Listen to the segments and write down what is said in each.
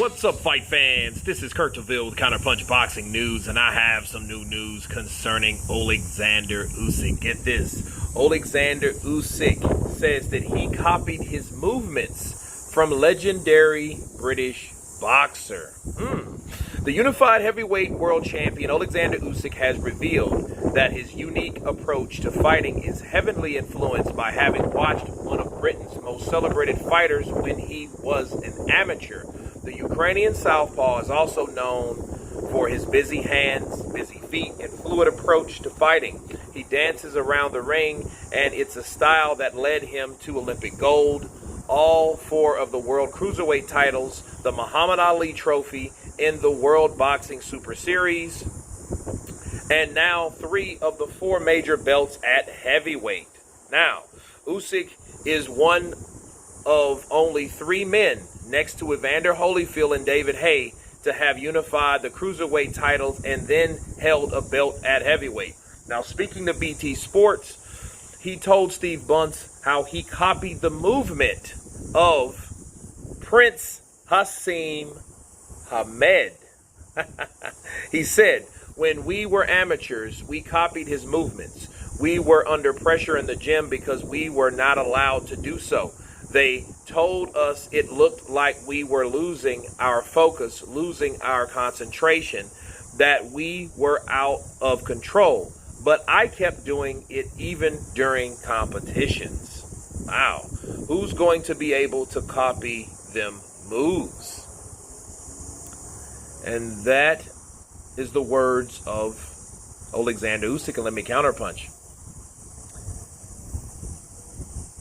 What's up, fight fans? This is Kurt DeVille with Counterpunch Boxing News, and I have some new news concerning Oleksandr Usyk. Get this. Oleksandr Usyk says that he copied his movements from legendary British boxer. The unified heavyweight world champion Oleksandr Usyk has revealed that his unique approach to fighting is heavily influenced by having watched one of Britain's most celebrated fighters when he was an amateur. The Ukrainian southpaw is also known for his busy hands, busy feet, and fluid approach to fighting. He dances around the ring, and it's a style that led him to Olympic gold, all 4 of the world cruiserweight titles, the Muhammad Ali trophy in the World Boxing Super Series, and now 3 of the 4 major belts at heavyweight. Now, Usyk is one of only 3 men next to Evander Holyfield and David Haye to have unified the cruiserweight titles and then held a belt at heavyweight. Now, speaking to BT Sports, he told Steve Bunce how he copied the movement of Prince Hassim Hamed. He said, when we were amateurs, we copied his movements. We were under pressure in the gym because we were not allowed to do so. They told us it looked like we were losing our focus, losing our concentration, that we were out of control. But I kept doing it even during competitions. Wow. Who's going to be able to copy them moves? And that is the words of Oleksandr Usyk. And let me counterpunch.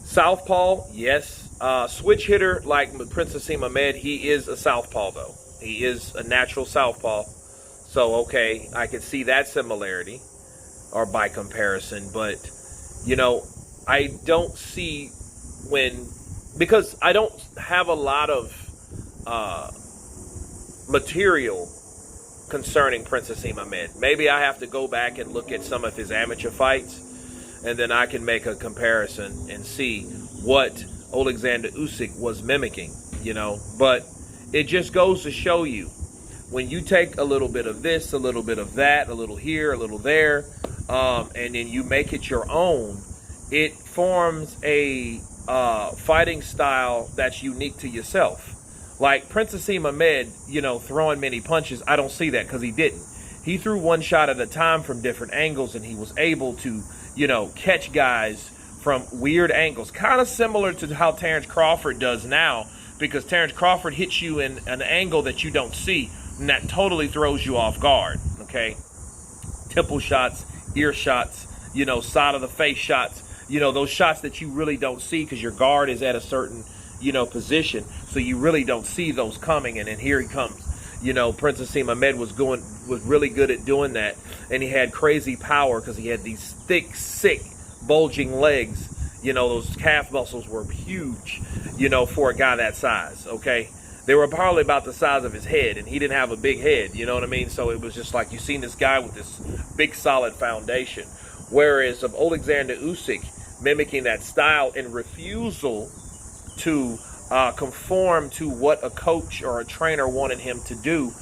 Southpaw, yes. Switch hitter like Prince Hassim Hamed, he is a southpaw, though. He is a natural southpaw. So, okay, I can see that similarity, or by comparison. But, you know, I don't see because I don't have a lot of material concerning Prince Hassim Hamed. Maybe I have to go back and look at some of his amateur fights, and then I can make a comparison and see what Oleksandr Usyk was mimicking, you know. But it just goes to show you, when you take a little bit of this, a little bit of that, a little here, a little there, and then you make it your own, it forms a fighting style that's unique to yourself. Like Prince Hassim Hamed, you know, throwing many punches, I don't see that because he didn't. He threw one shot at a time from different angles, and he was able to, you know, catch guys from weird angles. Kind of similar to how Terrence Crawford does now, because Terrence Crawford hits you in an angle that you don't see, and that totally throws you off guard, okay? Temple shots, ear shots, you know, side of the face shots, you know, those shots that you really don't see because your guard is at a certain, you know, position, so you really don't see those coming, and then here he comes. You know, Prince Hassim Hamed was really good at doing that, and he had crazy power because he had these thick, sick, bulging legs. You know, those calf muscles were huge, you know, for a guy that size, okay? They were probably about the size of his head, and he didn't have a big head, you know what I mean? So it was just like you seen this guy with this big, solid foundation. Whereas of Oleksandr Usyk mimicking that style and refusal to conform to what a coach or a trainer wanted him to do,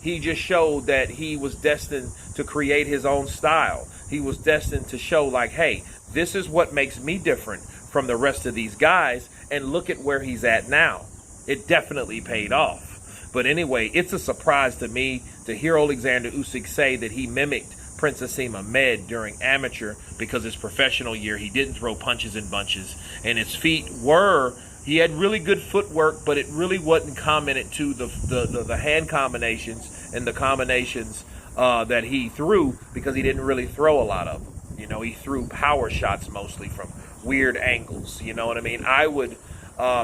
he just showed that he was destined to create his own style. He was destined to show like, hey, this is what makes me different from the rest of these guys, and look at where he's at now. It definitely paid off. But anyway, it's a surprise to me to hear Oleksandr Usyk say that he mimicked Prince Hassim Hamed during amateur, because his professional year he didn't throw punches in bunches, and his feet he had really good footwork, but it really wasn't commented to the hand combinations and the combinations that he threw, because he didn't really throw a lot of them. You know, he threw power shots mostly from weird angles. You know what I mean? I would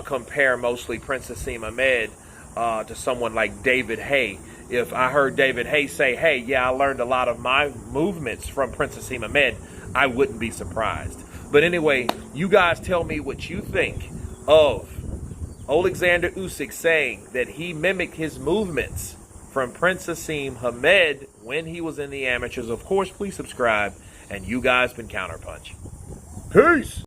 compare mostly Prince Hassim Hamed to someone like David Haye. If I heard David Haye say, hey, yeah, I learned a lot of my movements from Prince Hassim Hamed, I wouldn't be surprised. But anyway, you guys tell me what you think of Oleksandr Usyk saying that he mimicked his movements from Prince Hassim Hamed when he was in the amateurs. Of course, please subscribe, and you guys been Counterpunch. Peace!